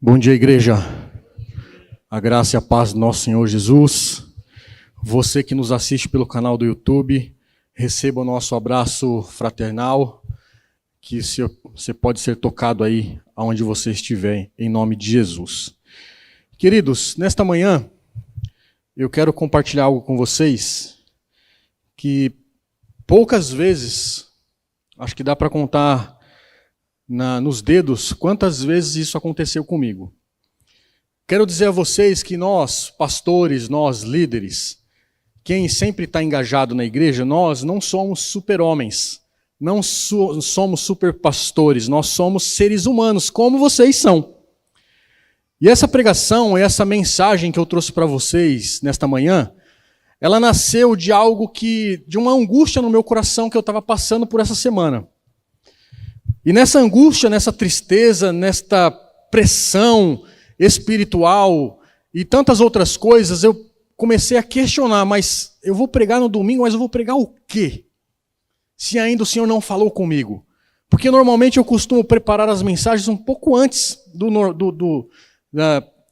Bom dia, igreja. A graça e a paz do nosso Senhor Jesus. Você que nos assiste pelo canal do YouTube, receba o nosso abraço fraternal, que você pode ser tocado aí aonde você estiver, em nome de Jesus. Queridos, nesta manhã, eu quero compartilhar algo com vocês que poucas vezes, acho que dá para contar nos dedos quantas vezes isso aconteceu comigo. Quero dizer a vocês que nós, pastores, nós, líderes, quem sempre está engajado na igreja, nós não somos super-homens, não somos super-pastores, nós somos seres humanos, como vocês são. E essa pregação, essa mensagem que eu trouxe para vocês nesta manhã, ela nasceu de de uma angústia no meu coração que eu estava passando por essa semana. E nessa angústia, nessa tristeza, nesta pressão espiritual e tantas outras coisas, eu comecei a questionar, mas eu vou pregar no domingo, mas eu vou pregar o quê? Se ainda o Senhor não falou comigo. Porque normalmente eu costumo preparar as mensagens um pouco antes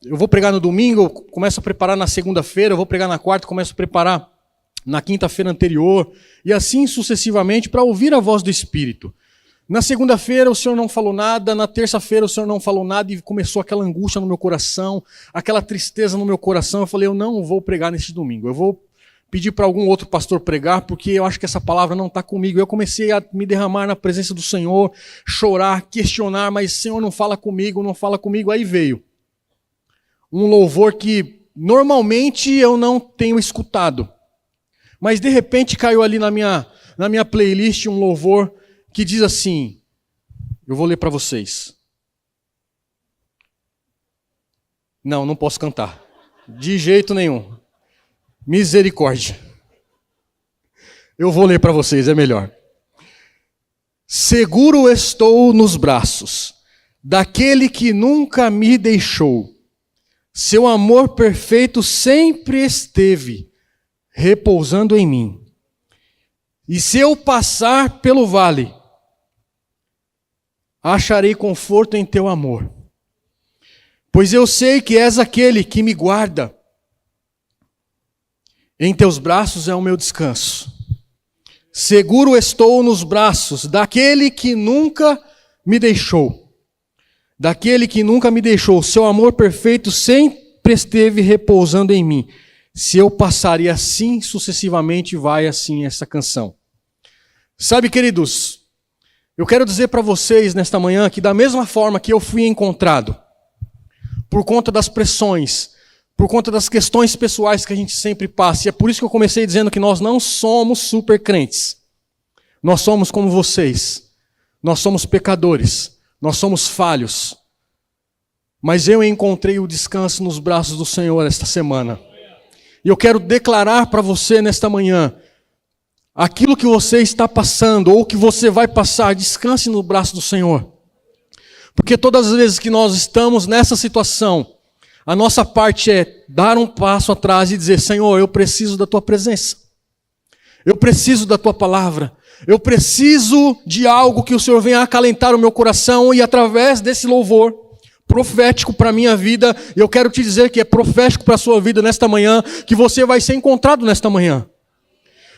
eu vou pregar no domingo, eu começo a preparar na segunda-feira, eu vou pregar na quarta, começo a preparar na quinta-feira anterior, e assim sucessivamente, para ouvir a voz do Espírito. Na segunda-feira o Senhor não falou nada, na terça-feira o Senhor não falou nada e começou aquela angústia no meu coração, aquela tristeza no meu coração. Eu falei, eu não vou pregar neste domingo, eu vou pedir para algum outro pastor pregar, porque eu acho que essa palavra não está comigo. Eu comecei a me derramar na presença do Senhor, chorar, questionar, mas Senhor não fala comigo, não fala comigo. Aí veio um louvor que normalmente eu não tenho escutado, mas de repente caiu ali na minha playlist um louvor que diz assim, eu vou ler para vocês. Não posso cantar. De jeito nenhum. Misericórdia. Eu vou ler para vocês, é melhor. Seguro estou nos braços daquele que nunca me deixou. Seu amor perfeito sempre esteve repousando em mim. E se eu passar pelo vale, acharei conforto em teu amor. Pois eu sei que és aquele que me guarda. Em teus braços é o meu descanso. Seguro estou nos braços daquele que nunca me deixou. Daquele que nunca me deixou. Seu amor perfeito sempre esteve repousando em mim. Se eu passar, e assim sucessivamente vai assim essa canção. Sabe, queridos, eu quero dizer para vocês nesta manhã que da mesma forma que eu fui encontrado, por conta das pressões, por conta das questões pessoais que a gente sempre passa, e é por isso que eu comecei dizendo que nós não somos super crentes. Nós somos como vocês. Nós somos pecadores. Nós somos falhos. Mas eu encontrei o descanso nos braços do Senhor esta semana. E eu quero declarar para você nesta manhã, aquilo que você está passando, ou que você vai passar, descanse no braço do Senhor. Porque todas as vezes que nós estamos nessa situação, a nossa parte é dar um passo atrás e dizer, Senhor, eu preciso da Tua presença. Eu preciso da Tua palavra. Eu preciso de algo que o Senhor venha acalentar o meu coração e através desse louvor profético para a minha vida, eu quero te dizer que é profético para a sua vida nesta manhã, que você vai ser encontrado nesta manhã.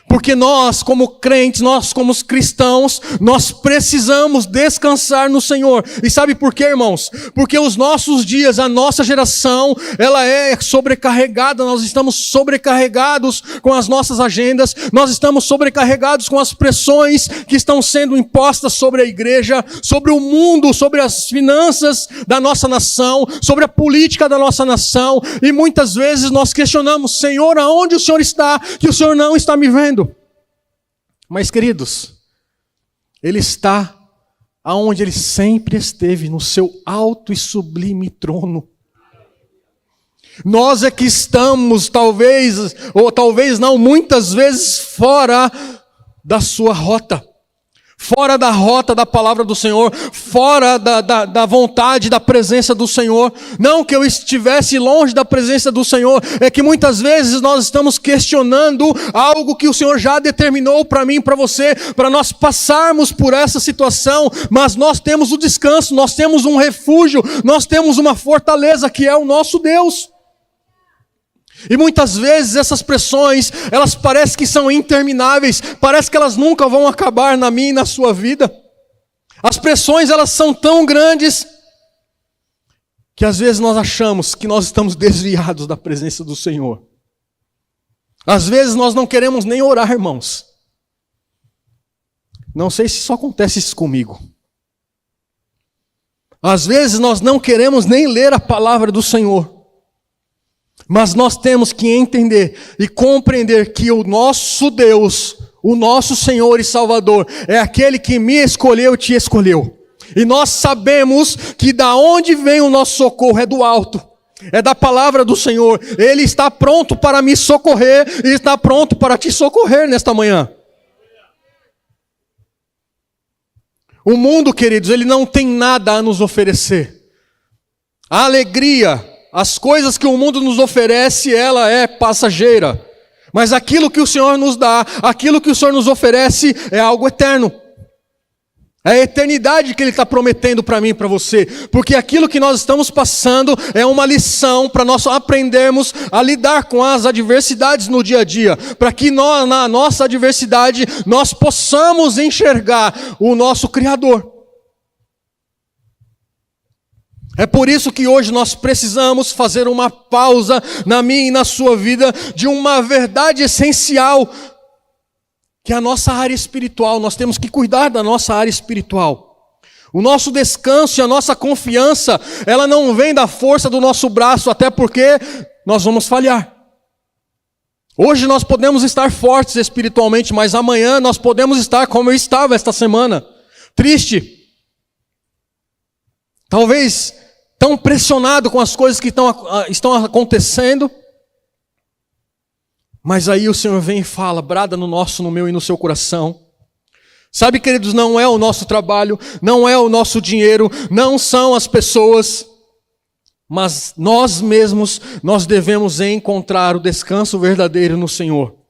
Porque nós, como crentes, nós como cristãos, nós precisamos descansar no Senhor. E sabe por quê, irmãos? Porque os nossos dias, a nossa geração, ela é sobrecarregada, nós estamos sobrecarregados com as nossas agendas, nós estamos sobrecarregados com as pressões que estão sendo impostas sobre a igreja, sobre o mundo, sobre as finanças da nossa nação, sobre a política da nossa nação, e muitas vezes nós questionamos, Senhor, aonde o Senhor está, que o Senhor não está me vendo? Mas, queridos, Ele está aonde Ele sempre esteve, no seu alto e sublime trono. Nós é que estamos, talvez, ou talvez não, muitas vezes fora da sua rota, fora da rota da palavra do Senhor, fora da vontade, da presença do Senhor. Não que eu estivesse longe da presença do Senhor, é que muitas vezes nós estamos questionando algo que o Senhor já determinou para mim e para você, para nós passarmos por essa situação, mas nós temos o descanso, nós temos um refúgio, nós temos uma fortaleza que é o nosso Deus. E muitas vezes essas pressões, elas parecem que são intermináveis, parece que elas nunca vão acabar na minha e na sua vida. As pressões, elas são tão grandes, que às vezes nós achamos que nós estamos desviados da presença do Senhor. Às vezes nós não queremos nem orar, irmãos. Não sei se só acontece isso comigo. Às vezes nós não queremos nem ler a palavra do Senhor. Mas nós temos que entender e compreender que o nosso Deus, o nosso Senhor e Salvador, é aquele que me escolheu e te escolheu. E nós sabemos que da onde vem o nosso socorro é do alto, é da palavra do Senhor. Ele está pronto para me socorrer e está pronto para te socorrer nesta manhã. O mundo, queridos, ele não tem nada a nos oferecer. A alegria, as coisas que o mundo nos oferece, ela é passageira. Mas aquilo que o Senhor nos dá, aquilo que o Senhor nos oferece, é algo eterno. É a eternidade que Ele está prometendo para mim e para você. Porque aquilo que nós estamos passando é uma lição para nós aprendermos a lidar com as adversidades no dia a dia. Para que nós, na nossa adversidade, nós possamos enxergar o nosso Criador. É por isso que hoje nós precisamos fazer uma pausa na minha e na sua vida de uma verdade essencial, que é a nossa área espiritual. Nós temos que cuidar da nossa área espiritual. O nosso descanso e a nossa confiança, ela não vem da força do nosso braço, até porque nós vamos falhar. Hoje nós podemos estar fortes espiritualmente, mas amanhã nós podemos estar como eu estava esta semana, triste. Talvez tão pressionado com as coisas que estão acontecendo. Mas aí o Senhor vem e fala, brada no meu e no seu coração. Sabe, queridos, não é o nosso trabalho, não é o nosso dinheiro, não são as pessoas, mas nós mesmos, nós devemos encontrar o descanso verdadeiro no Senhor.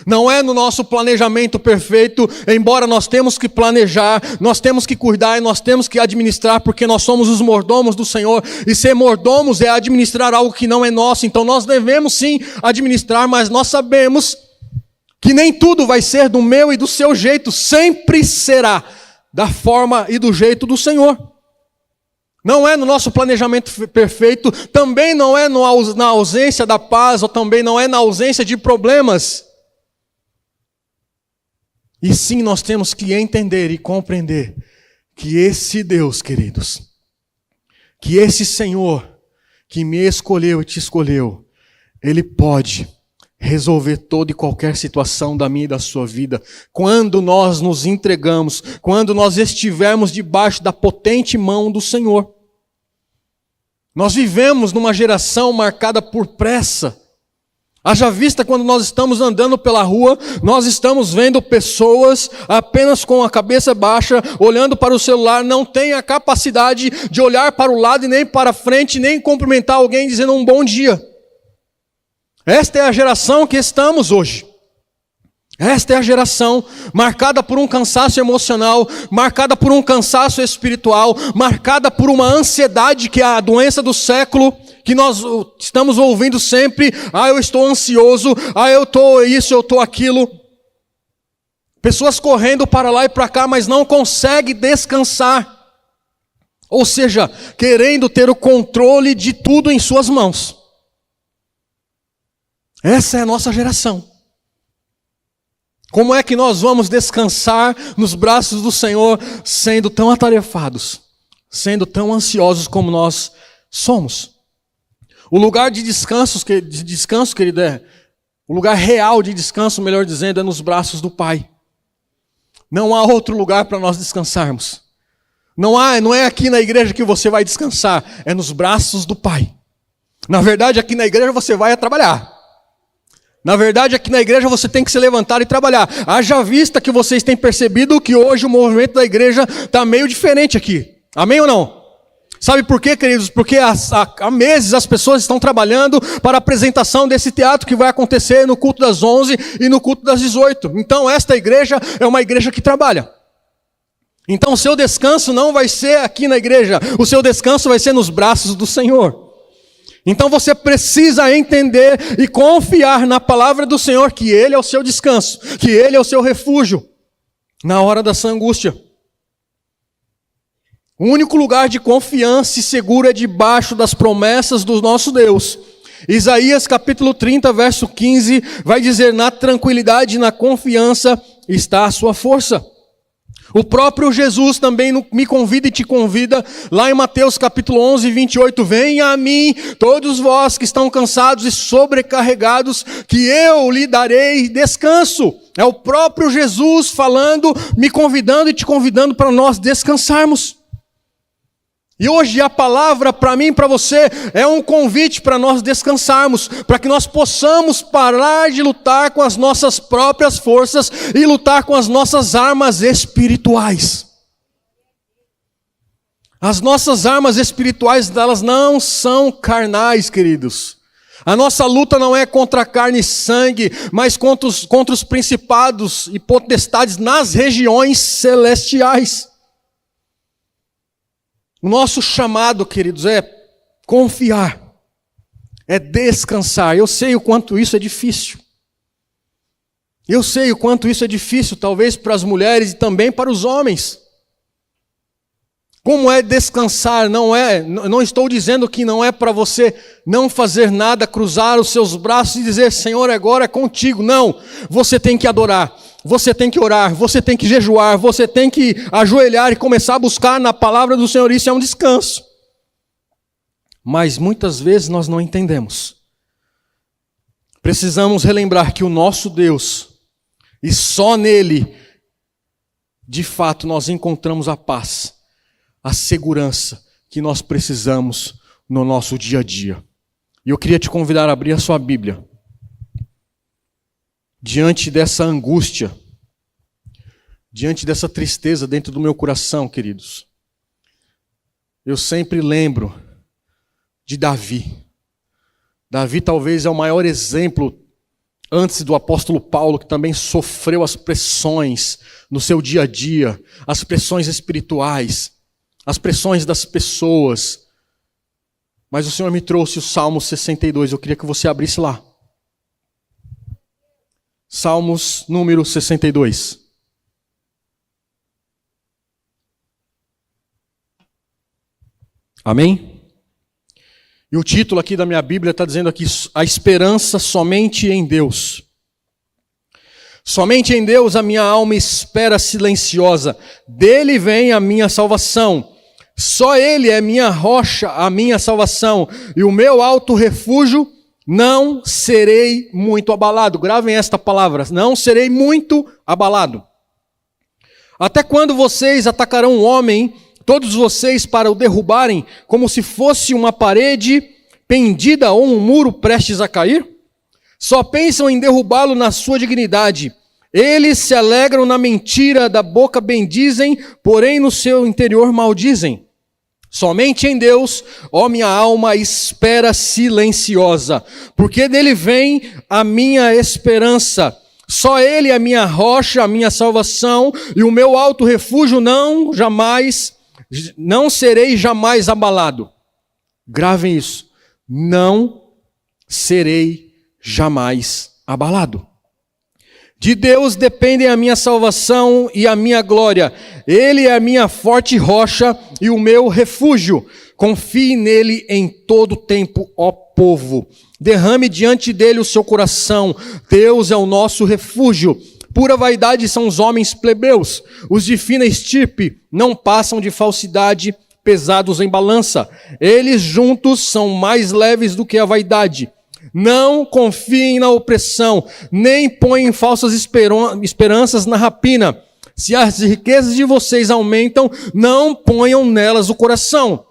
Não é no nosso planejamento perfeito, embora nós temos que planejar, nós temos que cuidar e nós temos que administrar, porque nós somos os mordomos do Senhor, e ser mordomos é administrar algo que não é nosso, então nós devemos sim administrar, mas nós sabemos que nem tudo vai ser do meu e do seu jeito, sempre será da forma e do jeito do Senhor. Não é no nosso planejamento perfeito, também não é na ausência da paz, ou também não é na ausência de problemas. E sim, nós temos que entender e compreender que esse Deus, queridos, que esse Senhor que me escolheu e te escolheu, Ele pode resolver toda e qualquer situação da minha e da sua vida. Quando nós nos entregamos, quando nós estivermos debaixo da potente mão do Senhor. Nós vivemos numa geração marcada por pressa. Haja vista quando nós estamos andando pela rua, nós estamos vendo pessoas apenas com a cabeça baixa, olhando para o celular, não tem a capacidade de olhar para o lado e nem para frente, nem cumprimentar alguém dizendo um bom dia. Esta é a geração que estamos hoje. Esta é a geração marcada por um cansaço emocional, marcada por um cansaço espiritual, marcada por uma ansiedade que é a doença do século, que nós estamos ouvindo sempre, eu estou ansioso, eu estou isso, eu estou aquilo. Pessoas correndo para lá e para cá, mas não conseguem descansar. Ou seja, querendo ter o controle de tudo em suas mãos. Essa é a nossa geração. Como é que nós vamos descansar nos braços do Senhor, sendo tão atarefados, sendo tão ansiosos como nós somos? O lugar de descanso, querido, o lugar real de descanso, melhor dizendo, é nos braços do Pai. Não há outro lugar para nós descansarmos. Não é aqui na igreja que você vai descansar, é nos braços do Pai. Na verdade, aqui na igreja você vai trabalhar. Na verdade, aqui na igreja você tem que se levantar e trabalhar. Haja vista que vocês têm percebido que hoje o movimento da igreja está meio diferente aqui. Amém ou não? Sabe por quê, queridos? Porque há meses as pessoas estão trabalhando para a apresentação desse teatro que vai acontecer no culto das 11 e no culto das 18. Então esta igreja é uma igreja que trabalha. Então o seu descanso não vai ser aqui na igreja. O seu descanso vai ser nos braços do Senhor. Então você precisa entender e confiar na palavra do Senhor que Ele é o seu descanso, que Ele é o seu refúgio na hora da sua angústia. O único lugar de confiança e seguro é debaixo das promessas do nosso Deus. Isaías capítulo 30, verso 15, vai dizer: na tranquilidade e na confiança está a sua força. O próprio Jesus também me convida e te convida, lá em Mateus capítulo 11, 28, venha a mim, todos vós que estão cansados e sobrecarregados, que eu lhe darei descanso. É o próprio Jesus falando, me convidando e te convidando para nós descansarmos. E hoje a palavra para mim e para você é um convite para nós descansarmos, para que nós possamos parar de lutar com as nossas próprias forças e lutar com as nossas armas espirituais. As nossas armas espirituais, elas não são carnais, queridos. A nossa luta não é contra carne e sangue, mas contra os principados e potestades nas regiões celestiais. O nosso chamado, queridos, é confiar, é descansar. Eu sei o quanto isso é difícil. Eu sei o quanto isso é difícil, talvez para as mulheres e também para os homens. Como é descansar? Não estou dizendo que não é para você não fazer nada, cruzar os seus braços e dizer, Senhor, agora é contigo. Não, você tem que adorar. Você tem que orar, você tem que jejuar, você tem que ajoelhar e começar a buscar na palavra do Senhor. Isso é um descanso. Mas muitas vezes nós não entendemos. Precisamos relembrar que o nosso Deus, e só nele, de fato, nós encontramos a paz, a segurança que nós precisamos no nosso dia a dia. E eu queria te convidar a abrir a sua Bíblia. Diante dessa angústia, diante dessa tristeza dentro do meu coração, queridos, eu sempre lembro de Davi. Davi talvez é o maior exemplo, antes do apóstolo Paulo, que também sofreu as pressões no seu dia a dia, as pressões espirituais, as pressões das pessoas. Mas o Senhor me trouxe o Salmo 62, eu queria que você abrisse lá. Salmos número 62. Amém? E o título aqui da minha Bíblia está dizendo aqui, a esperança somente em Deus. Somente em Deus a minha alma espera silenciosa, dele vem a minha salvação. Só Ele é minha rocha, a minha salvação, e o meu alto refúgio. Não serei muito abalado. Gravem esta palavra. Não serei muito abalado. Até quando vocês atacarão um homem, todos vocês para o derrubarem, como se fosse uma parede pendida ou um muro prestes a cair? Só pensam em derrubá-lo na sua dignidade. Eles se alegram na mentira, da boca bendizem, porém no seu interior maldizem. Somente em Deus, ó minha alma, espera silenciosa, porque dele vem a minha esperança. Só Ele é a minha rocha, a minha salvação, e o meu alto refúgio, não serei jamais abalado. Gravem isso, não serei jamais abalado. De Deus dependem a minha salvação e a minha glória. Ele é a minha forte rocha e o meu refúgio. Confie nele em todo tempo, ó povo. Derrame diante dele o seu coração. Deus é o nosso refúgio. Pura vaidade são os homens plebeus. Os de fina estirpe não passam de falsidade, pesados em balança. Eles juntos são mais leves do que a vaidade. Não confiem na opressão, nem ponham falsas esperanças na rapina. Se as riquezas de vocês aumentam, não ponham nelas o coração.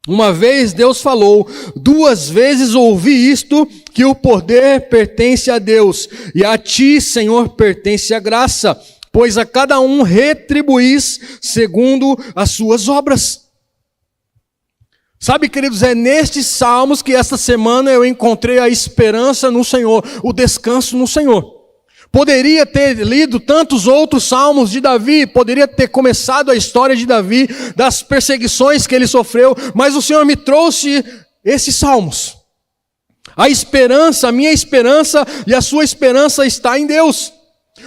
Uma vez Deus falou, 2 vezes ouvi isto, que o poder pertence a Deus, e a ti, Senhor, pertence a graça, pois a cada um retribuís segundo as suas obras. Sabe, queridos, é nestes salmos que esta semana eu encontrei a esperança no Senhor, o descanso no Senhor. Poderia ter lido tantos outros salmos de Davi, poderia ter começado a história de Davi, das perseguições que ele sofreu, mas o Senhor me trouxe esses salmos. A esperança, a minha esperança e a sua esperança está em Deus.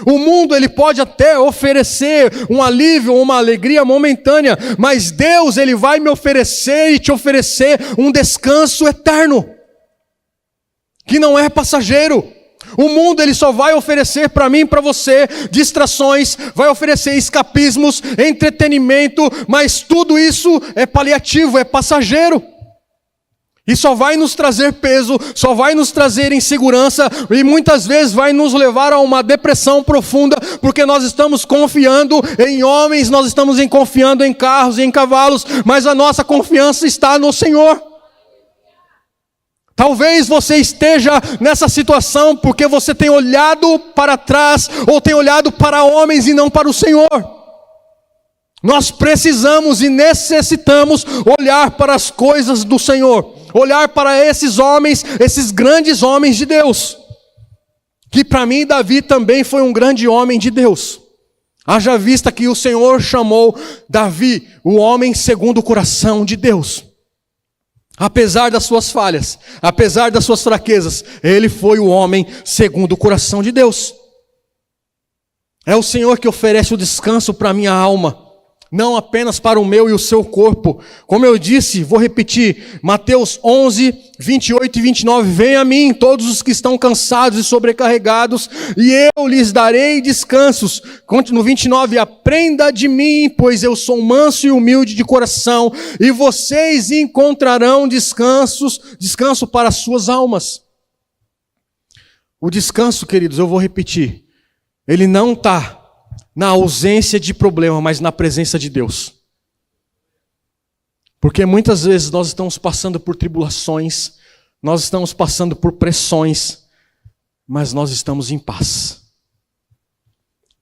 O mundo ele pode até oferecer um alívio, uma alegria momentânea, mas Deus ele vai me oferecer e te oferecer um descanso eterno, que não é passageiro. O mundo ele só vai oferecer para mim e para você distrações, vai oferecer escapismos, entretenimento, mas tudo isso é paliativo, é passageiro. E só vai nos trazer peso, só vai nos trazer insegurança e muitas vezes vai nos levar a uma depressão profunda, porque nós estamos confiando em homens, nós estamos confiando em carros e em cavalos, mas a nossa confiança está no Senhor. Talvez você esteja nessa situação porque você tem olhado para trás ou tem olhado para homens e não para o Senhor. Nós precisamos e necessitamos olhar para as coisas do Senhor, olhar para esses homens, esses grandes homens de Deus, que para mim Davi também foi um grande homem de Deus. Haja vista que o Senhor chamou Davi, o homem segundo o coração de Deus. Apesar das suas falhas, apesar das suas fraquezas, ele foi o homem segundo o coração de Deus. É o Senhor que oferece o descanso para a minha alma, não apenas para o meu e o seu corpo. Como eu disse, vou repetir, Mateus 11, 28 e 29, venham a mim todos os que estão cansados e sobrecarregados, e eu lhes darei descansos. No 29, aprenda de mim, pois eu sou manso e humilde de coração, e vocês encontrarão descanso para as suas almas. O descanso, queridos, eu vou repetir, ele não está na ausência de problema, mas na presença de Deus. Porque muitas vezes nós estamos passando por tribulações, nós estamos passando por pressões, mas nós estamos em paz.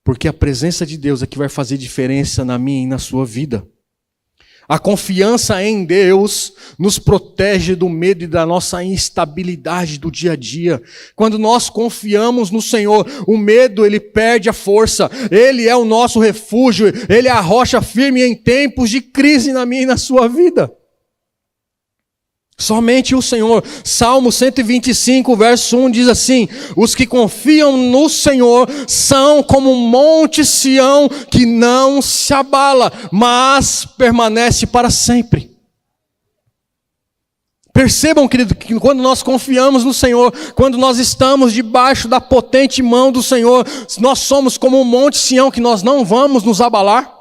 Porque a presença de Deus é que vai fazer diferença na minha e na sua vida. A confiança em Deus nos protege do medo e da nossa instabilidade do dia a dia. Quando nós confiamos no Senhor, o medo ele perde a força. Ele é o nosso refúgio, Ele é a rocha firme em tempos de crise na minha e na sua vida. Somente o Senhor. Salmo 125, verso 1 diz assim: os que confiam no Senhor são como um monte Sião que não se abala, mas permanece para sempre. Percebam, querido, que quando nós confiamos no Senhor, quando nós estamos debaixo da potente mão do Senhor, nós somos como um monte Sião que nós não vamos nos abalar.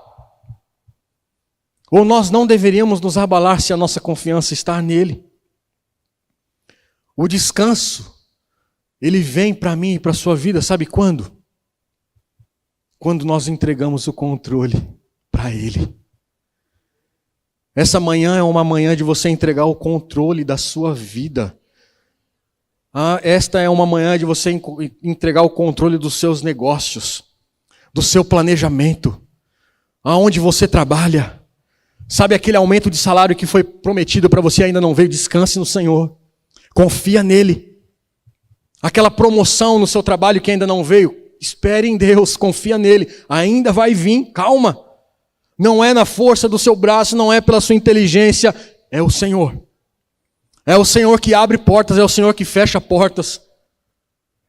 Ou nós não deveríamos nos abalar se a nossa confiança está nele. O descanso, ele vem para mim e para a sua vida, sabe quando? Quando nós entregamos o controle para Ele. Essa manhã é uma manhã de você entregar o controle da sua vida. Esta é uma manhã de você entregar o controle dos seus negócios, do seu planejamento, aonde você trabalha. Sabe aquele aumento de salário que foi prometido para você e ainda não veio? Descanse no Senhor. Confia nele. Aquela promoção no seu trabalho que ainda não veio, espere em Deus, confia nele. Ainda vai vir, calma. Não é na força do seu braço, não é pela sua inteligência, é o Senhor. É o Senhor que abre portas, é o Senhor que fecha portas.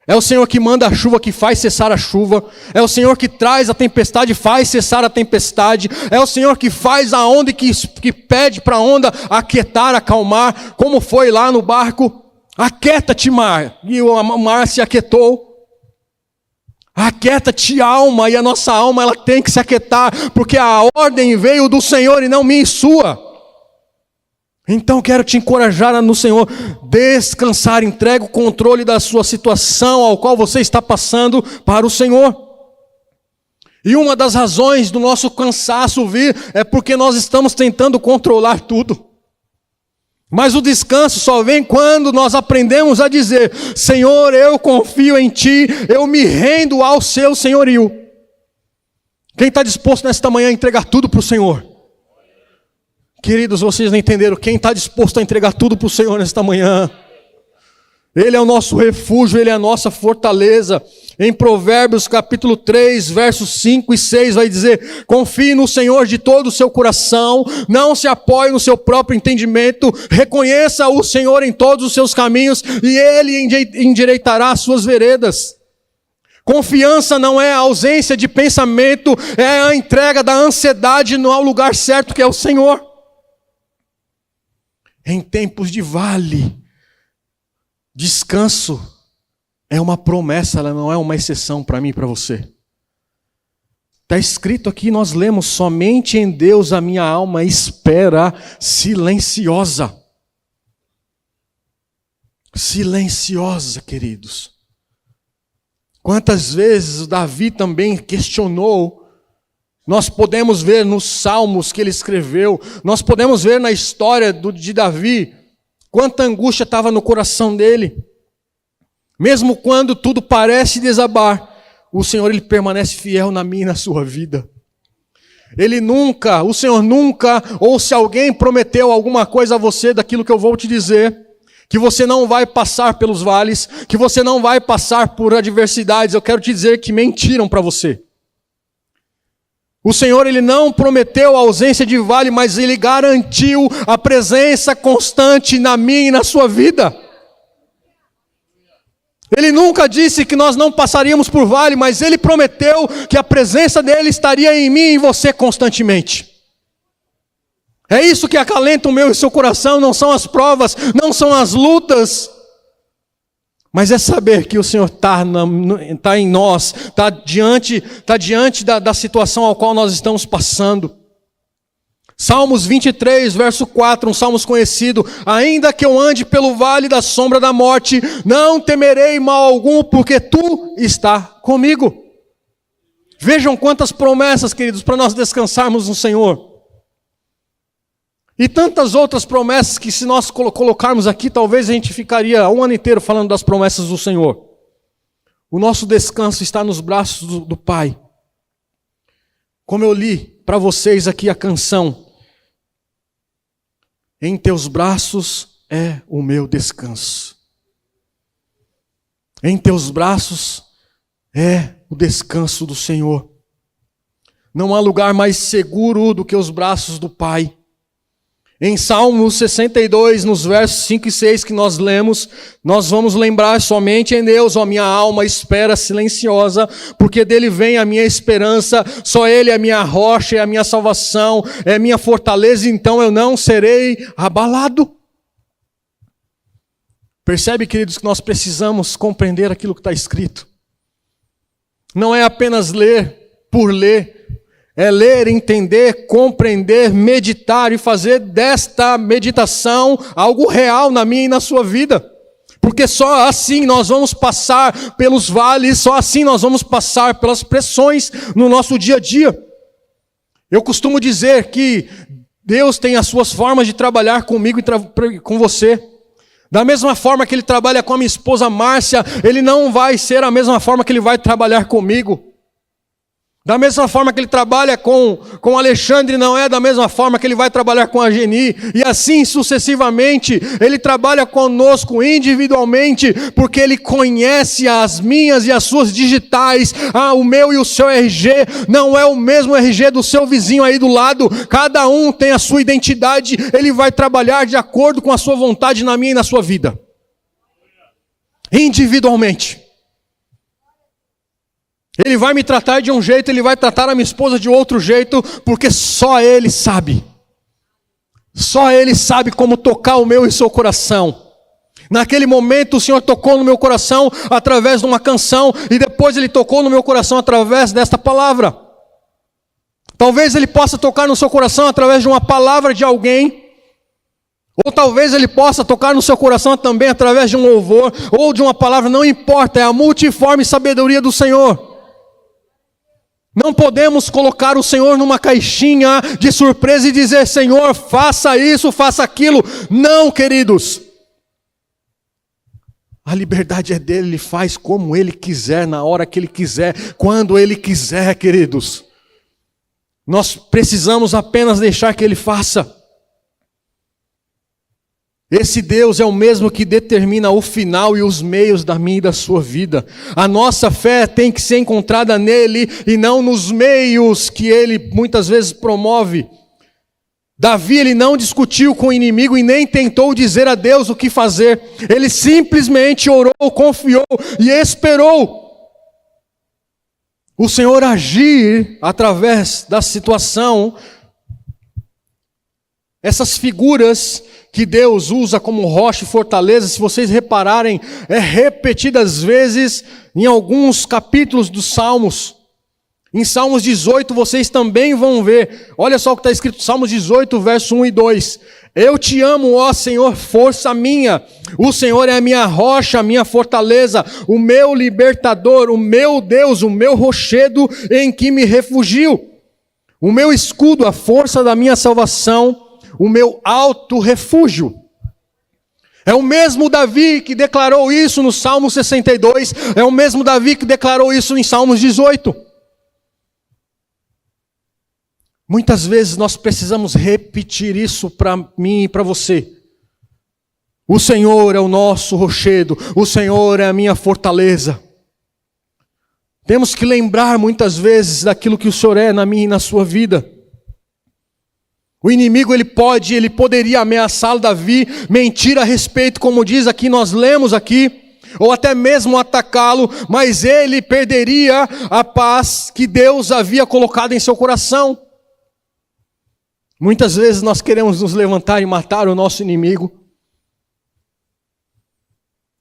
É o Senhor que manda a chuva, que faz cessar a chuva. É o Senhor que traz a tempestade, faz cessar a tempestade. É o Senhor que faz a onda e que pede para a onda aquietar, acalmar. Como foi lá no barco. Aquieta-te, mar. E o mar se aquietou. Aquieta-te, alma. E a nossa alma ela tem que se aquietar. Porque a ordem veio do Senhor e não minha e sua. Então quero te encorajar no Senhor, descansar, entrega o controle da sua situação ao qual você está passando para o Senhor. E uma das razões do nosso cansaço vir é porque nós estamos tentando controlar tudo. Mas o descanso só vem quando nós aprendemos a dizer: Senhor, eu confio em Ti, eu me rendo ao Seu senhorio. Quem está disposto nesta manhã a entregar tudo para o Senhor? Queridos, vocês não entenderam. Quem está disposto a entregar tudo para o Senhor nesta manhã? Ele é o nosso refúgio, Ele é a nossa fortaleza. Em Provérbios capítulo 3, versos 5 e 6 vai dizer: confie no Senhor de todo o seu coração, não se apoie no seu próprio entendimento, reconheça o Senhor em todos os seus caminhos e Ele endireitará as suas veredas. Confiança não é a ausência de pensamento, é a entrega da ansiedade ao lugar certo, que é o Senhor. Em tempos de vale, descanso é uma promessa, ela não é uma exceção para mim e para você. Está escrito aqui, nós lemos: somente em Deus a minha alma espera silenciosa. Silenciosa, queridos. Quantas vezes Davi também questionou. Nós podemos ver nos salmos que ele escreveu, nós podemos ver na história de Davi, quanta angústia estava no coração dele. Mesmo quando tudo parece desabar, o Senhor ele permanece fiel na minha e na sua vida. O Senhor nunca, ou se alguém prometeu alguma coisa a você daquilo que eu vou te dizer, que você não vai passar pelos vales, que você não vai passar por adversidades, eu quero te dizer que mentiram para você. O Senhor ele não prometeu a ausência de vale, mas Ele garantiu a presença constante na minha e na sua vida. Ele nunca disse que nós não passaríamos por vale, mas Ele prometeu que a presença dEle estaria em mim e em você constantemente. É isso que acalenta o meu e o seu coração, não são as provas, não são as lutas, mas é saber que o Senhor está em nós, está diante da situação ao qual nós estamos passando. Salmos 23, verso 4, um salmo conhecido: ainda que eu ande pelo vale da sombra da morte, não temerei mal algum, porque Tu está comigo. Vejam quantas promessas, queridos, para nós descansarmos no Senhor. E tantas outras promessas que, se nós colocarmos aqui, talvez a gente ficaria um ano inteiro falando das promessas do Senhor. O nosso descanso está nos braços do Pai. Como eu li para vocês aqui a canção: em Teus braços é o meu descanso. Em Teus braços é o descanso do Senhor. Não há lugar mais seguro do que os braços do Pai. Em Salmos 62, nos versos 5 e 6 que nós lemos, nós vamos lembrar: somente em Deus, ó minha alma, espera silenciosa, porque dele vem a minha esperança, só Ele é a minha rocha, é a minha salvação, é a minha fortaleza, então eu não serei abalado. Percebe, queridos, que nós precisamos compreender aquilo que está escrito. Não é apenas ler por ler, é ler, entender, compreender, meditar e fazer desta meditação algo real na minha e na sua vida. Porque só assim nós vamos passar pelos vales, só assim nós vamos passar pelas pressões no nosso dia a dia. Eu costumo dizer que Deus tem as suas formas de trabalhar comigo e com você. Da mesma forma que Ele trabalha com a minha esposa Márcia, Ele não vai ser a mesma forma que Ele vai trabalhar comigo. Da mesma forma que Ele trabalha com Alexandre, não é da mesma forma que Ele vai trabalhar com a Geni. E assim sucessivamente, Ele trabalha conosco individualmente, porque Ele conhece as minhas e as suas digitais. O meu e o seu RG não é o mesmo RG do seu vizinho aí do lado. Cada um tem a sua identidade. Ele vai trabalhar de acordo com a sua vontade na minha e na sua vida. Individualmente. Ele vai me tratar de um jeito, Ele vai tratar a minha esposa de outro jeito, porque só Ele sabe. Só Ele sabe como tocar o meu e o seu coração. Naquele momento o Senhor tocou no meu coração através de uma canção, e depois Ele tocou no meu coração através desta palavra. Talvez Ele possa tocar no seu coração através de uma palavra de alguém, ou talvez Ele possa tocar no seu coração também através de um louvor, ou de uma palavra, não importa, é a multiforme sabedoria do Senhor. Não podemos colocar o Senhor numa caixinha de surpresa e dizer: Senhor, faça isso, faça aquilo. Não, queridos. A liberdade é dele, ele faz como ele quiser, na hora que ele quiser, quando ele quiser, queridos. Nós precisamos apenas deixar que ele faça. Esse Deus é o mesmo que determina o final e os meios da minha e da sua vida. A nossa fé tem que ser encontrada nele e não nos meios que ele muitas vezes promove. Davi, ele não discutiu com o inimigo e nem tentou dizer a Deus o que fazer. Ele simplesmente orou, confiou e esperou o Senhor agir através da situação. Essas figuras que Deus usa como rocha e fortaleza, se vocês repararem, é repetidas vezes em alguns capítulos dos Salmos. Em Salmos 18 vocês também vão ver, olha só o que está escrito, Salmos 18, verso 1 e 2. Eu te amo, ó Senhor, força minha. O Senhor é a minha rocha, a minha fortaleza, o meu libertador, o meu Deus, o meu rochedo em que me refugio. O meu escudo, a força da minha salvação, o meu alto refúgio. É o mesmo Davi que declarou isso no Salmo 62, é o mesmo Davi que declarou isso em Salmos 18. Muitas vezes nós precisamos repetir isso para mim e para você. O Senhor é o nosso rochedo, o Senhor é a minha fortaleza. Temos que lembrar muitas vezes daquilo que o Senhor é na minha e na sua vida. O inimigo ele poderia ameaçá-lo, Davi, mentir a respeito, como diz aqui, nós lemos aqui, ou até mesmo atacá-lo, mas ele perderia a paz que Deus havia colocado em seu coração. Muitas vezes nós queremos nos levantar e matar o nosso inimigo.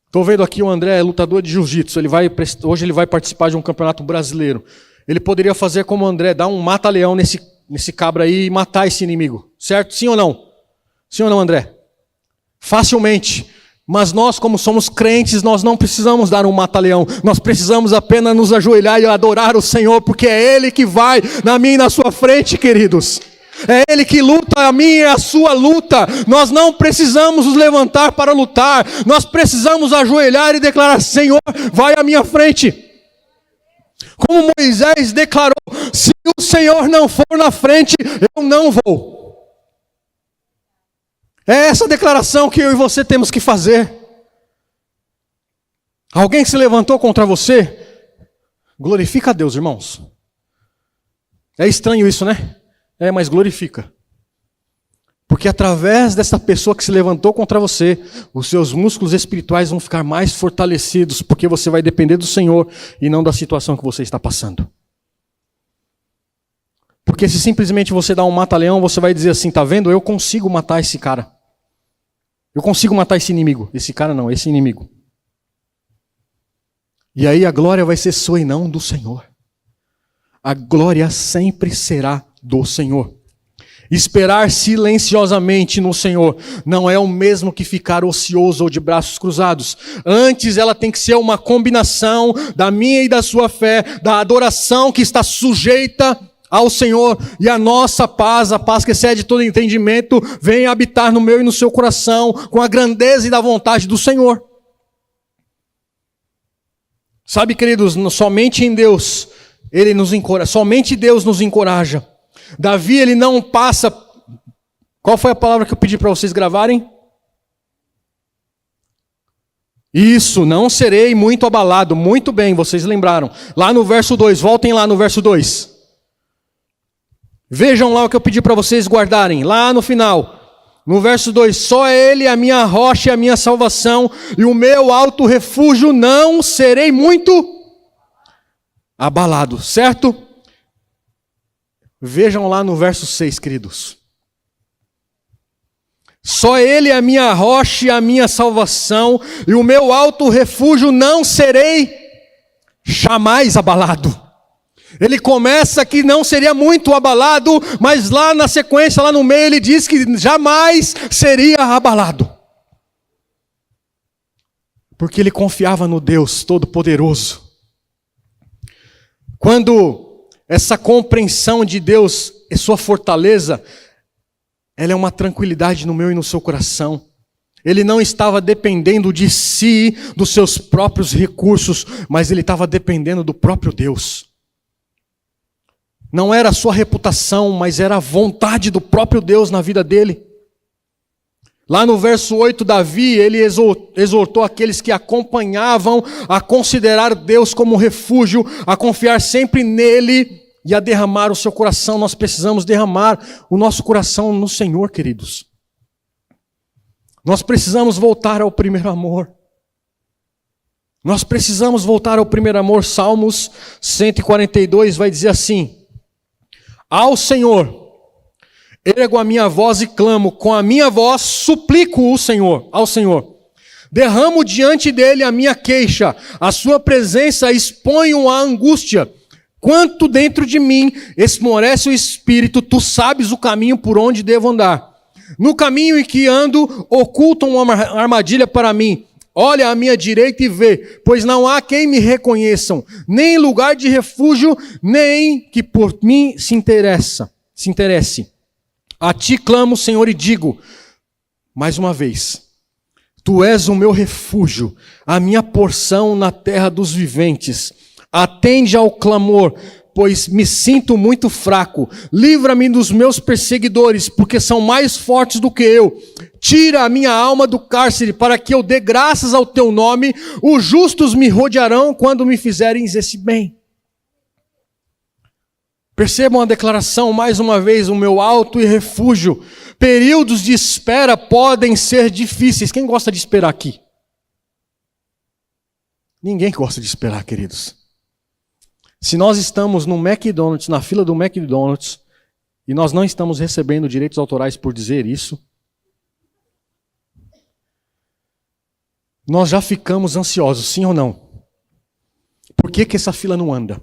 Estou vendo aqui o André, lutador de jiu-jitsu, hoje ele vai participar de um campeonato brasileiro. Ele poderia fazer como o André, dar um mata-leão nesse cabra aí e matar esse inimigo, certo? Sim ou não? Sim ou não, André? Facilmente. Mas nós, como somos crentes, nós não precisamos dar um mata-leão. Nós precisamos apenas nos ajoelhar e adorar o Senhor, porque é Ele que vai na minha e na sua frente, queridos. É Ele que luta a minha e a sua luta. Nós não precisamos nos levantar para lutar. Nós precisamos ajoelhar e declarar: Senhor, vai à minha frente. Como Moisés declarou: se o Senhor não for na frente, eu não vou. É essa declaração que eu e você temos que fazer. Alguém se levantou contra você? Glorifica a Deus, irmãos. É estranho isso, né? É, mas glorifica. Porque através dessa pessoa que se levantou contra você, os seus músculos espirituais vão ficar mais fortalecidos, porque você vai depender do Senhor e não da situação que você está passando. Porque se simplesmente você dá um mata-leão, você vai dizer assim: tá vendo? Eu consigo matar esse cara. Eu consigo matar esse inimigo. Esse cara não, esse inimigo. E aí a glória vai ser sua e não do Senhor. A glória sempre será do Senhor. Esperar silenciosamente no Senhor não é o mesmo que ficar ocioso ou de braços cruzados. Antes ela tem que ser uma combinação da minha e da sua fé, da adoração que está sujeita ao Senhor, e a nossa paz, a paz que excede todo entendimento, vem habitar no meu e no seu coração, com a grandeza e da vontade do Senhor. Sabe, queridos, somente em Deus Ele nos encoraja, somente Deus nos encoraja. Davi, ele não passa... Qual foi a palavra que eu pedi para vocês gravarem? Isso, não serei muito abalado. Muito bem, vocês lembraram. Lá no verso 2, voltem lá no verso 2. Vejam lá o que eu pedi para vocês guardarem, lá no final. No verso 2, só Ele é a minha rocha e a minha salvação, e o meu alto refúgio, não serei muito abalado, certo? Vejam lá no verso 6, queridos. Só Ele é a minha rocha e a minha salvação, e o meu alto refúgio, não serei jamais abalado. Ele começa que não seria muito abalado, mas lá na sequência, lá no meio, ele diz que jamais seria abalado. Porque ele confiava no Deus Todo-Poderoso. Quando essa compreensão de Deus e sua fortaleza, ela é uma tranquilidade no meu e no seu coração. Ele não estava dependendo de si, dos seus próprios recursos, mas ele estava dependendo do próprio Deus. Não era a sua reputação, mas era a vontade do próprio Deus na vida dele. Lá no verso 8, Davi, ele exortou aqueles que acompanhavam a considerar Deus como refúgio, a confiar sempre nele e a derramar o seu coração. Nós precisamos derramar o nosso coração no Senhor, queridos. Nós precisamos voltar ao primeiro amor. Nós precisamos voltar ao primeiro amor. Salmos 142 vai dizer assim: ao Senhor ergo a minha voz e clamo, com a minha voz suplico ao Senhor. Derramo diante dele a minha queixa, a sua presença exponho a angústia. Quanto dentro de mim esmorece o espírito, tu sabes o caminho por onde devo andar. No caminho em que ando, ocultam uma armadilha para mim. Olha à minha direita e vê, pois não há quem me reconheçam, nem lugar de refúgio, nem que por mim se interesse. A ti clamo, Senhor, e digo, mais uma vez, tu és o meu refúgio, a minha porção na terra dos viventes. Atende ao clamor, pois me sinto muito fraco. Livra-me dos meus perseguidores, porque são mais fortes do que eu. Tira a minha alma do cárcere, para que eu dê graças ao teu nome. Os justos me rodearão quando me fizerem esse bem. Percebam a declaração, mais uma vez, o meu alto e refúgio. Períodos de espera podem ser difíceis. Quem gosta de esperar aqui? Ninguém gosta de esperar, queridos. Se nós estamos no McDonald's, na fila do McDonald's, e nós não estamos recebendo direitos autorais por dizer isso, nós já ficamos ansiosos, sim ou não? Por que essa fila não anda?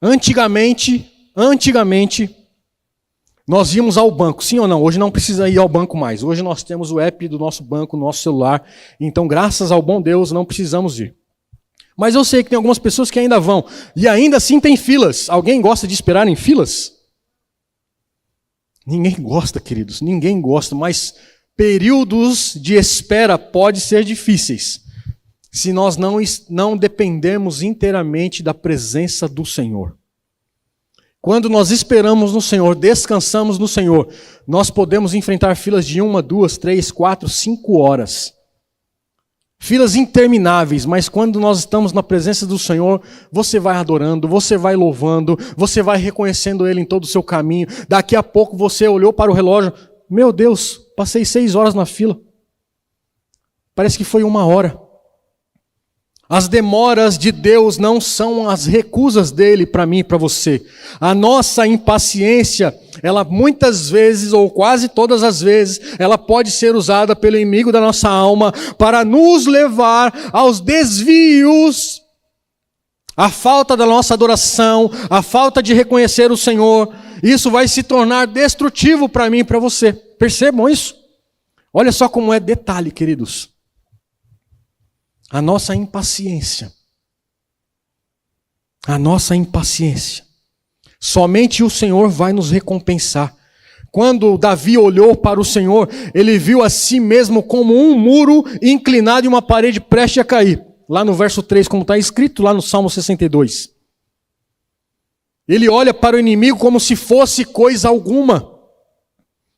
Antigamente, nós íamos ao banco, sim ou não? Hoje não precisa ir ao banco mais. Hoje nós temos o app do nosso banco, no nosso celular. Então, graças ao bom Deus, não precisamos ir. Mas eu sei que tem algumas pessoas que ainda vão. E ainda assim tem filas. Alguém gosta de esperar em filas? Ninguém gosta, queridos. Ninguém gosta. Mas períodos de espera podem ser difíceis, se nós não dependemos inteiramente da presença do Senhor. Quando nós esperamos no Senhor, descansamos no Senhor, nós podemos enfrentar filas de 1, 2, 3, 4, 5 horas. Filas intermináveis, mas quando nós estamos na presença do Senhor, você vai adorando, você vai louvando, você vai reconhecendo Ele em todo o seu caminho. Daqui a pouco você olhou para o relógio, meu Deus, passei 6 horas na fila. Parece que foi 1 hora. As demoras de Deus não são as recusas dele para mim e para você. A nossa impaciência, ela muitas vezes, ou quase todas as vezes, ela pode ser usada pelo inimigo da nossa alma para nos levar aos desvios, a falta da nossa adoração, a falta de reconhecer o Senhor. Isso vai se tornar destrutivo para mim e para você. Percebam isso? Olha só como é detalhe, queridos. A nossa impaciência. Somente o Senhor vai nos recompensar. Quando Davi olhou para o Senhor, ele viu a si mesmo como um muro inclinado e uma parede prestes a cair. Lá no verso 3, como está escrito lá no Salmo 62. Ele olha para o inimigo como se fosse coisa alguma.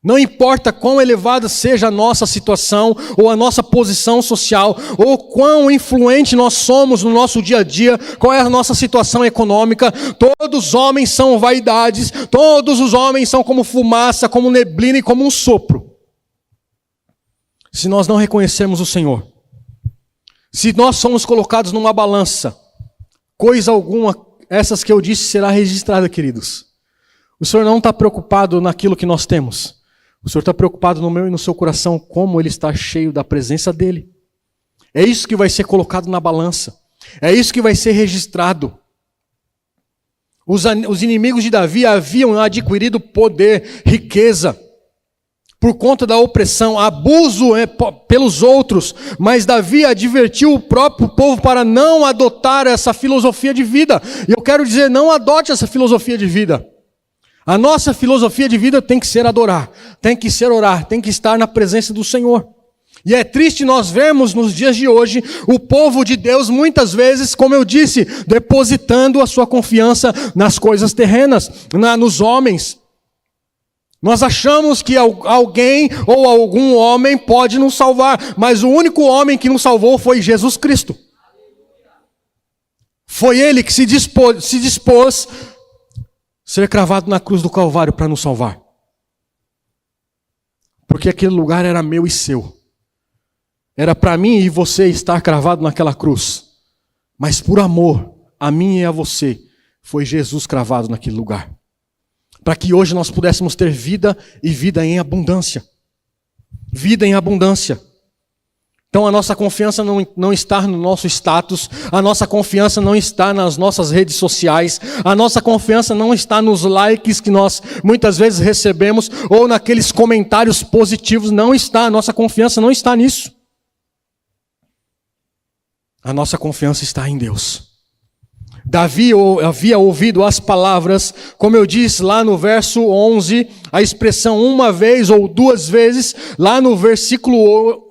Não importa quão elevada seja a nossa situação, ou a nossa posição social, ou quão influente nós somos no nosso dia a dia, qual é a nossa situação econômica, todos os homens são vaidades, todos os homens são como fumaça, como neblina e como um sopro. Se nós não reconhecermos o Senhor, se nós somos colocados numa balança, coisa alguma, essas que eu disse, será registrada, queridos. O Senhor não está preocupado naquilo que nós temos. O Senhor está preocupado no meu e no seu coração, como ele está cheio da presença dele. É isso que vai ser colocado na balança. É isso que vai ser registrado. Os inimigos de Davi haviam adquirido poder, riqueza. por conta da opressão, abuso pelos outros, mas Davi advertiu o próprio povo para não adotar essa filosofia de vida. E eu quero dizer, não adote essa filosofia de vida. A nossa filosofia de vida tem que ser adorar, tem que ser orar, tem que estar na presença do Senhor. E é triste nós vermos nos dias de hoje o povo de Deus muitas vezes, como eu disse, depositando a sua confiança nas coisas terrenas, nos homens. Nós achamos que alguém ou algum homem pode nos salvar, mas o único homem que nos salvou foi Jesus Cristo. Foi Ele que se dispôs a ser cravado na cruz do Calvário para nos salvar. Porque aquele lugar era meu e seu. Era para mim e você estar cravado naquela cruz. Mas por amor a mim e a você, foi Jesus cravado naquele lugar. Para que hoje nós pudéssemos ter vida e vida em abundância. Vida em abundância. Então a nossa confiança não está no nosso status, a nossa confiança não está nas nossas redes sociais, a nossa confiança não está nos likes que nós muitas vezes recebemos, ou naqueles comentários positivos, não está, a nossa confiança não está nisso. A nossa confiança está em Deus. Davi havia ouvido as palavras, como eu disse lá no verso 11, a expressão uma vez ou duas vezes, lá no versículo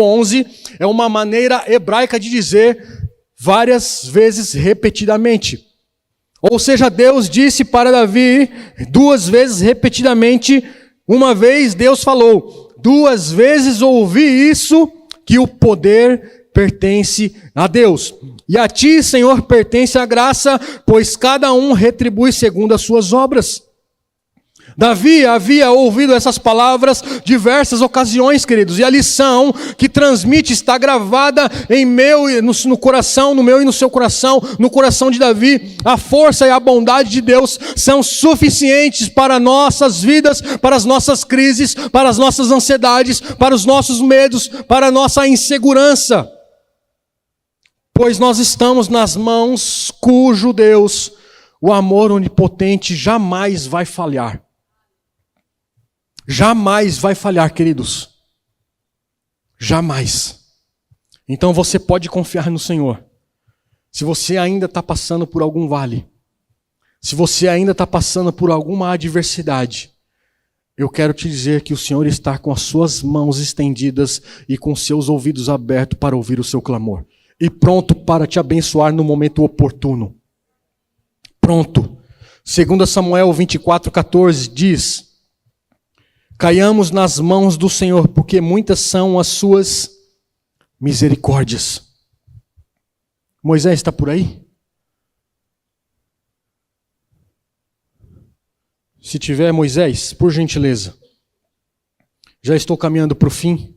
11, é uma maneira hebraica de dizer várias vezes repetidamente. Ou seja, Deus disse para Davi duas vezes repetidamente, uma vez Deus falou, duas vezes ouvi isso, que o poder pertence a Deus. E a ti, Senhor, pertence a graça, pois cada um retribui segundo as suas obras. Davi havia ouvido essas palavras diversas ocasiões, queridos, e a lição que transmite está gravada em no coração, no meu e no seu coração, no coração de Davi. A força e a bondade de Deus são suficientes para nossas vidas, para as nossas crises, para as nossas ansiedades, para os nossos medos, para a nossa insegurança. Pois nós estamos nas mãos cujo Deus, o amor onipotente, jamais vai falhar. Jamais vai falhar, queridos. Jamais. Então você pode confiar no Senhor. Se você ainda está passando por algum vale, se você ainda está passando por alguma adversidade, eu quero te dizer que o Senhor está com as suas mãos estendidas e com seus ouvidos abertos para ouvir o seu clamor. E pronto para te abençoar no momento oportuno. Pronto. 2 Samuel 24:14 diz: caiamos nas mãos do Senhor, porque muitas são as suas misericórdias. Moisés está por aí? Se tiver, Moisés, por gentileza. Já estou caminhando para o fim.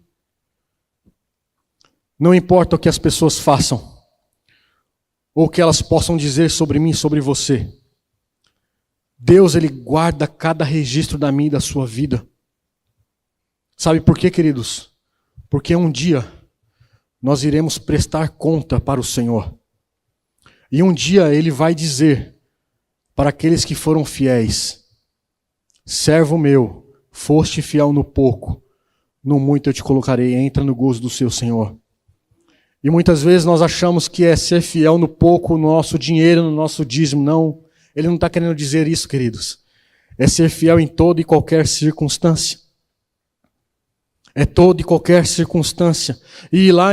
Não importa o que as pessoas façam, ou o que elas possam dizer sobre mim, sobre você. Deus, Ele guarda cada registro da minha e da sua vida. Sabe por quê, queridos? Porque um dia nós iremos prestar conta para o Senhor. E um dia Ele vai dizer para aqueles que foram fiéis: servo meu, foste fiel no pouco, no muito eu te colocarei, entra no gozo do seu Senhor. E muitas vezes nós achamos que é ser fiel no pouco, no nosso dinheiro, no nosso dízimo. Não, Ele não está querendo dizer isso, queridos. É ser fiel em toda e qualquer circunstância. É toda e qualquer circunstância. E lá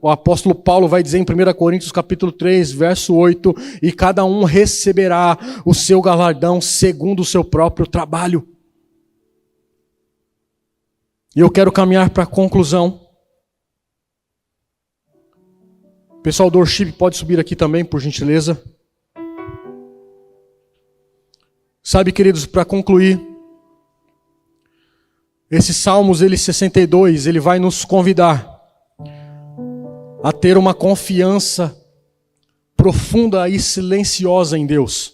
o apóstolo Paulo vai dizer em 1 Coríntios capítulo 3, verso 8, e cada um receberá o seu galardão segundo o seu próprio trabalho. E eu quero caminhar para a conclusão. Pessoal do worship pode subir aqui também, por gentileza. Sabe, queridos, para concluir, esse Salmos 62, ele vai nos convidar a ter uma confiança profunda e silenciosa em Deus.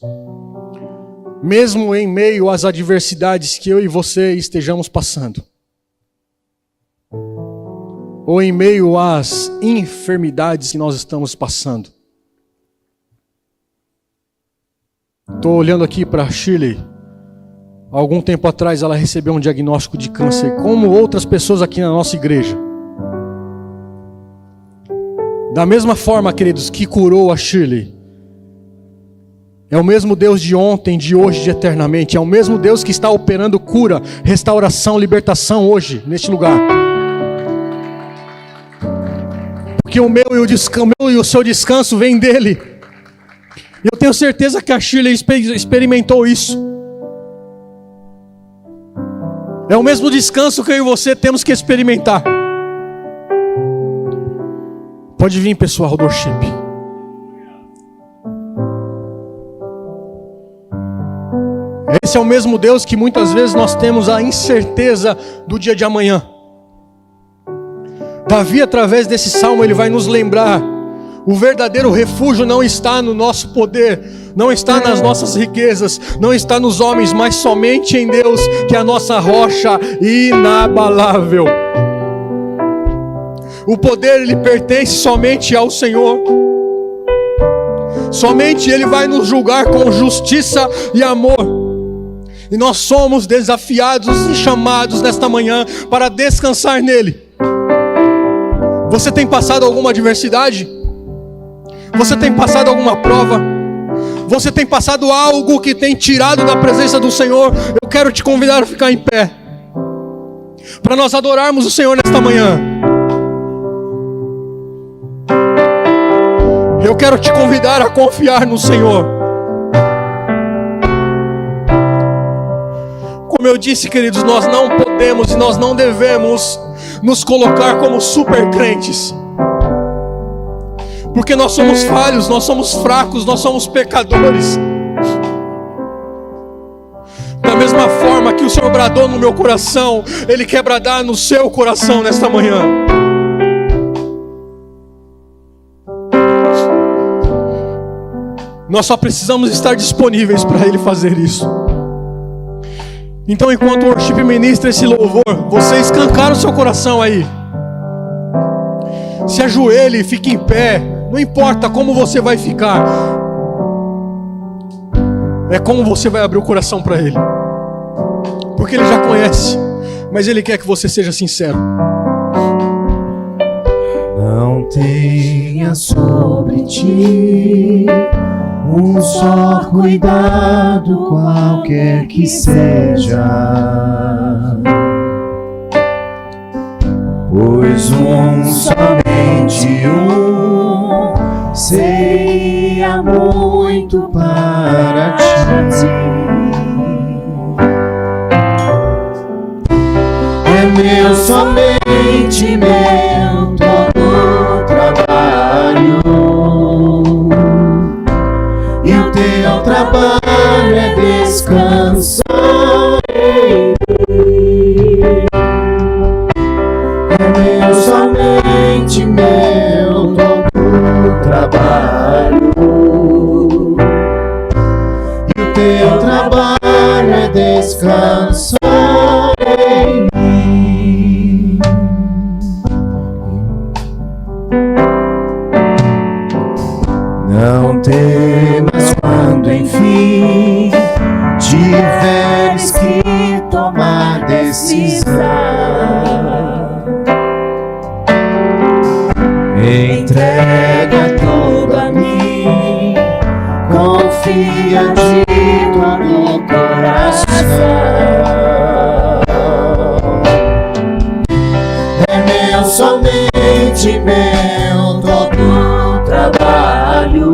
Mesmo em meio às adversidades que eu e você estejamos passando. Ou em meio às enfermidades que nós estamos passando. Estou olhando aqui para Shirley. algum tempo atrás ela recebeu um diagnóstico de câncer, como outras pessoas aqui na nossa igreja. Da mesma forma, queridos, que curou a Shirley, é o mesmo Deus de ontem, de hoje, de eternamente. É o mesmo Deus que está operando cura, restauração, libertação hoje, neste lugar. Porque o meu e o seu descanso vem dele. E eu tenho certeza que a Shirley experimentou isso. É o mesmo descanso que eu e você temos que experimentar. Pode vir, pessoal do worship. Esse é o mesmo Deus que muitas vezes nós temos a incerteza do dia de amanhã. Davi, através desse salmo, ele vai nos lembrar: o verdadeiro refúgio não está no nosso poder, não está nas nossas riquezas, não está nos homens, mas somente em Deus, que é a nossa rocha inabalável. O poder, ele pertence somente ao Senhor. Somente Ele vai nos julgar com justiça e amor. E nós somos desafiados e chamados nesta manhã para descansar nele. Você tem passado alguma adversidade? Você tem passado alguma prova? Você tem passado algo que tem tirado da presença do Senhor? Eu quero te convidar a ficar em pé, para nós adorarmos o Senhor nesta manhã. Eu quero te convidar a confiar no Senhor. Como eu disse, queridos, nós não podemos e nós não devemos nos colocar como super crentes, porque nós somos falhos, nós somos fracos, nós somos pecadores. Da mesma forma que o Senhor bradou no meu coração, Ele quer bradar no seu coração nesta manhã. Nós só precisamos estar disponíveis para Ele fazer isso. Então, enquanto o worship ministra esse louvor, você escancara o seu coração aí. Se ajoelhe, fique em pé. Não importa como você vai ficar, é como você vai abrir o coração para Ele. Porque Ele já conhece, mas Ele quer que você seja sincero. Não tenha sobre ti um só cuidado, qualquer que seja, pois somente seria muito para ti. É meu, somente meu, todo trabalho. E o teu trabalho é descansar em mim. É meu, somente meu, todo trabalho. E o teu trabalho é descansar em mim. Não temas quando enfim tiveres que tomar decisão. Entrega tudo a mim, confia de todo o coração. É meu, somente meu, todo trabalho.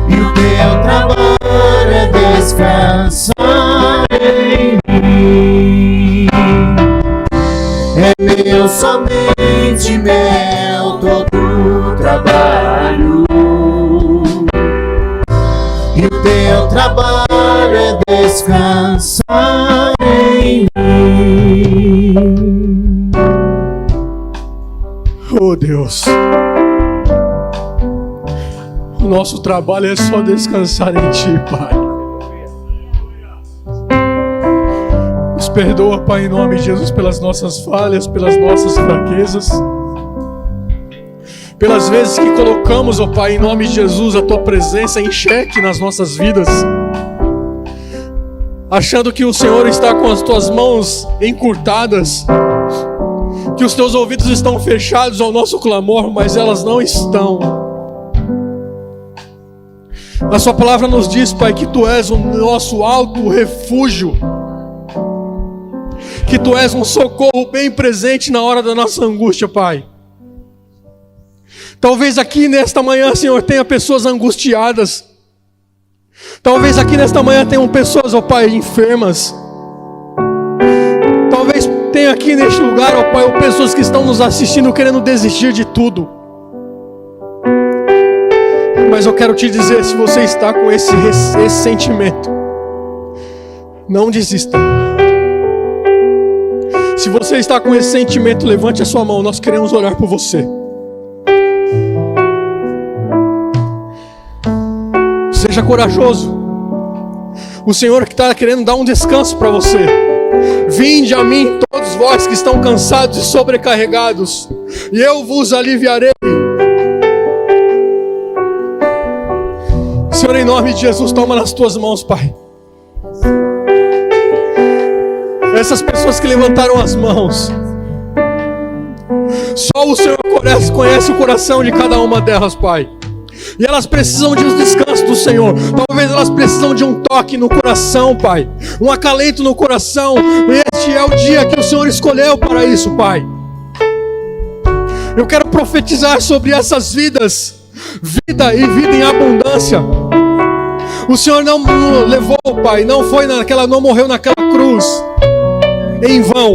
E o teu trabalho é descansar em mim. É meu, somente meu, todo trabalho. E o teu trabalho é descansar em mim. Oh Deus, o nosso trabalho é só descansar em Ti, Pai. Nos perdoa, Pai, em nome de Jesus, pelas nossas falhas, pelas nossas fraquezas, pelas vezes que colocamos, ó Pai, em nome de Jesus, a Tua presença em xeque nas nossas vidas. achando que o Senhor está com as tuas mãos encurtadas, que os teus ouvidos estão fechados ao nosso clamor, mas elas não estão. A sua palavra nos diz, Pai, que Tu és o nosso alto refúgio, que Tu és um socorro bem presente na hora da nossa angústia, Pai. Talvez aqui nesta manhã, Senhor, tenha pessoas angustiadas. Talvez aqui nesta manhã tenham pessoas, ó Pai, enfermas. Talvez tenha aqui neste lugar, ó Pai, pessoas que estão nos assistindo querendo desistir de tudo. Mas eu quero te dizer, se você está com esse sentimento, não desista. Se você está com esse sentimento, levante a sua mão, nós queremos orar por você. Seja corajoso. O Senhor que está querendo dar um descanso para você. Vinde a mim, todos vós que estão cansados e sobrecarregados, e eu vos aliviarei. Senhor, em nome de Jesus, toma nas tuas mãos, Pai. Essas pessoas que levantaram as mãos, só o Senhor conhece o coração de cada uma delas, Pai. E elas precisam de um descanso do Senhor. Talvez elas precisam de um toque no coração, Pai, um acalento no coração. Este é o dia que o Senhor escolheu para isso, Pai. Eu quero profetizar sobre essas vidas, vida e vida em abundância. O Senhor não levou, Pai, não morreu naquela cruz em vão.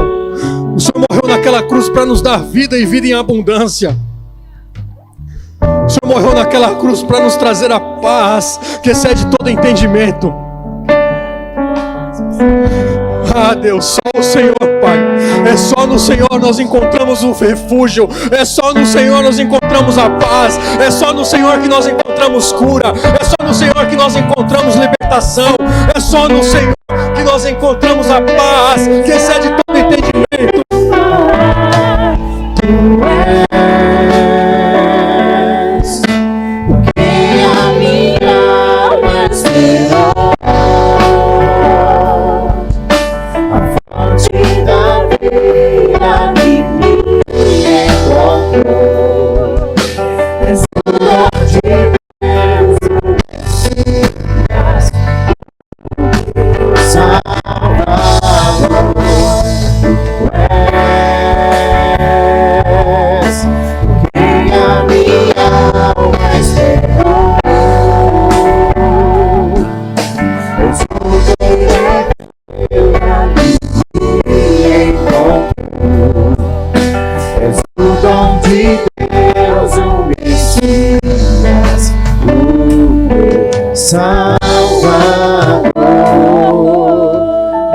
O Senhor morreu naquela cruz para nos dar vida e vida em abundância. O Senhor morreu naquela cruz para nos trazer a paz que excede todo entendimento. Ah, Deus, só o Senhor, Pai. É só no Senhor nós encontramos o refúgio. É só no Senhor nós encontramos a paz. É só no Senhor que nós encontramos cura. É só no Senhor que nós encontramos libertação. É só no Senhor que nós encontramos a paz que excede todo entendimento.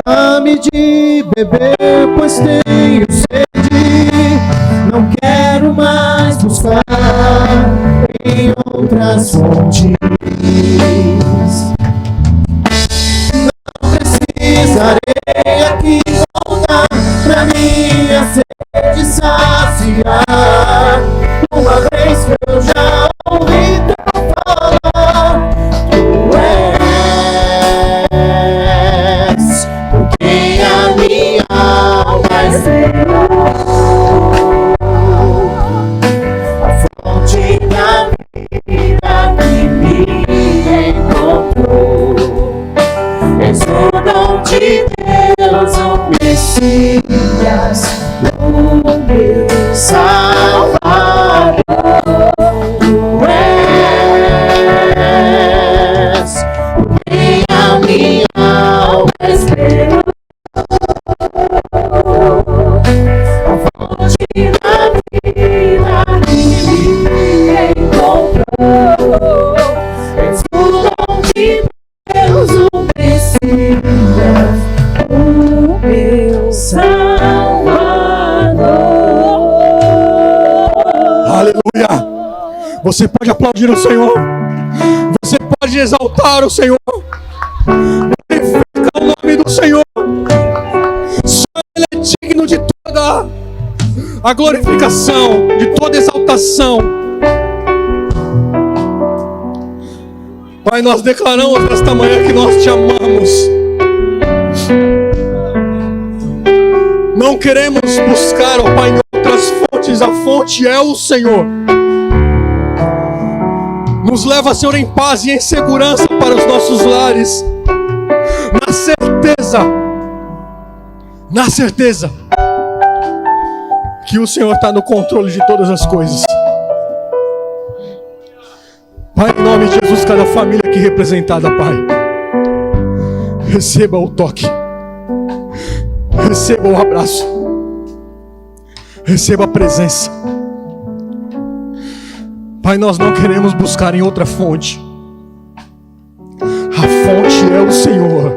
Dá-me de beber, pois tenho sede. Não quero mais buscar em outras fontes. Não precisarei aqui voltar pra minha sede saciar. Uma vez que eu já ouvi teu falar, tu és por quem a minha alma esperou. A fonte da vida que me encontrou. És o dom de Deus, o Messias, o meu Salvador. Tu és por quem a minha alma esperou. A fonte da vida que me encontrou. És o dom de Deus, o Messias, o meu Salvador. Aleluia! Você pode aplaudir o Senhor. Você pode exaltar o Senhor. Glorifica o nome do Senhor. Só Ele é digno de toda a glorificação, de toda exaltação. Pai, nós declaramos nesta manhã que nós te amamos. queremos buscar, ó Pai, em outras fontes. A fonte é o Senhor. Nos leva, Senhor, em paz e em segurança para os nossos lares, na certeza que o Senhor está no controle de todas as coisas. Pai, em nome de Jesus, cada família aqui representada, Pai, receba o toque, receba o abraço, receba a presença. Pai, nós não queremos buscar em outra fonte. A fonte é o Senhor.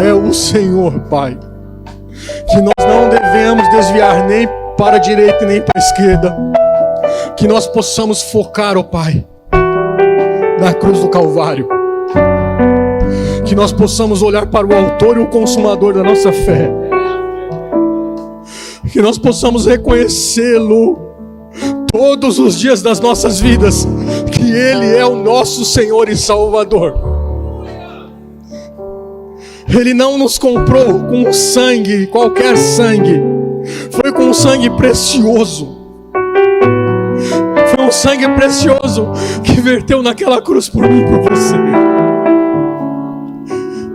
É o Senhor, Pai. Que nós não devemos desviar nem para a direita nem para a esquerda. Que nós possamos focar, ó Pai, na cruz do Calvário. Que nós possamos olhar para o autor e o consumador da nossa fé. Que nós possamos reconhecê-lo todos os dias das nossas vidas, que Ele é o nosso Senhor e Salvador. Ele não nos comprou com sangue, qualquer sangue. Foi com um sangue precioso. Foi um sangue precioso que verteu naquela cruz por mim e por você.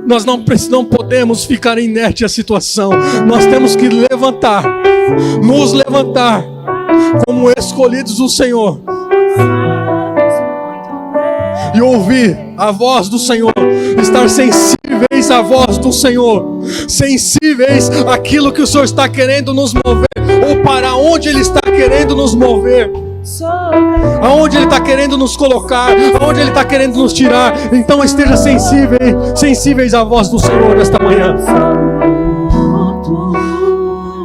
Nós não podemos ficar inerte à situação. Nós temos que levantar, nos levantar como escolhidos do Senhor, e ouvir a voz do Senhor, estar sensíveis à voz do Senhor, sensíveis àquilo que o Senhor está querendo nos mover, ou para onde Ele está querendo nos mover, aonde Ele está querendo nos colocar, aonde Ele está querendo nos tirar. Então esteja sensíveis à voz do Senhor nesta manhã.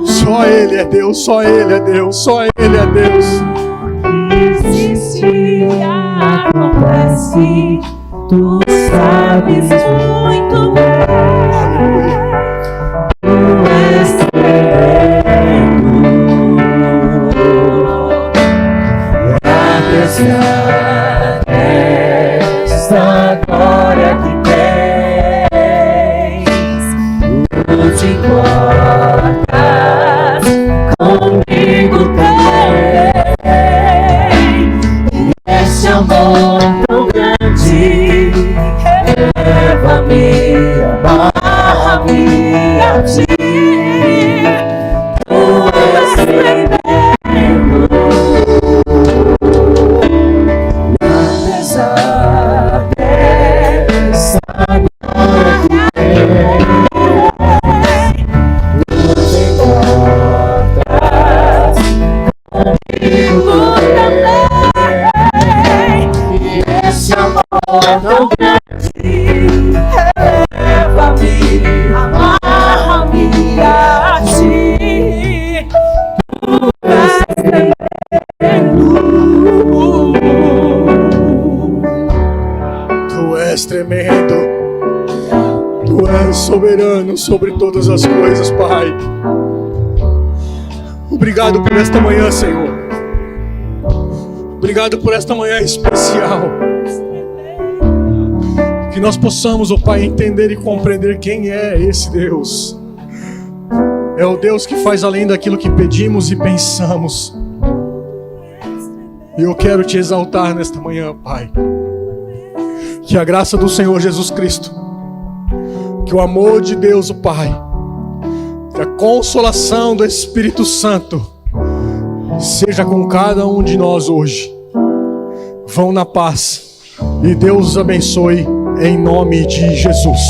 Só Ele é Deus, só Ele é Deus, só Ele é Deus. Existe e acontece, tu sabes muito bem. Tu és tremendo, apesar desta glória que tens, tu te importas comigo também. Esse amor tão grande eleva-me, amarra-me a ti. Tu és tremendo, apesar dessa glória que tens, tu te importas comigo também. Esse amor tão grande eleva-me, amarra-me a ti. Tu és tremendo. Tu és tremendo. Tu és soberano sobre todas as coisas, Pai. Obrigado por esta manhã, Senhor. Obrigado por esta manhã especial. Que nós possamos, ó Pai, entender e compreender quem é esse Deus. É o Deus que faz além daquilo que pedimos e pensamos. E eu quero te exaltar nesta manhã, Pai. Que a graça do Senhor Jesus Cristo, que o amor de Deus, o Pai, que a consolação do Espírito Santo seja com cada um de nós hoje. Vão na paz e Deus os abençoe em nome de Jesus.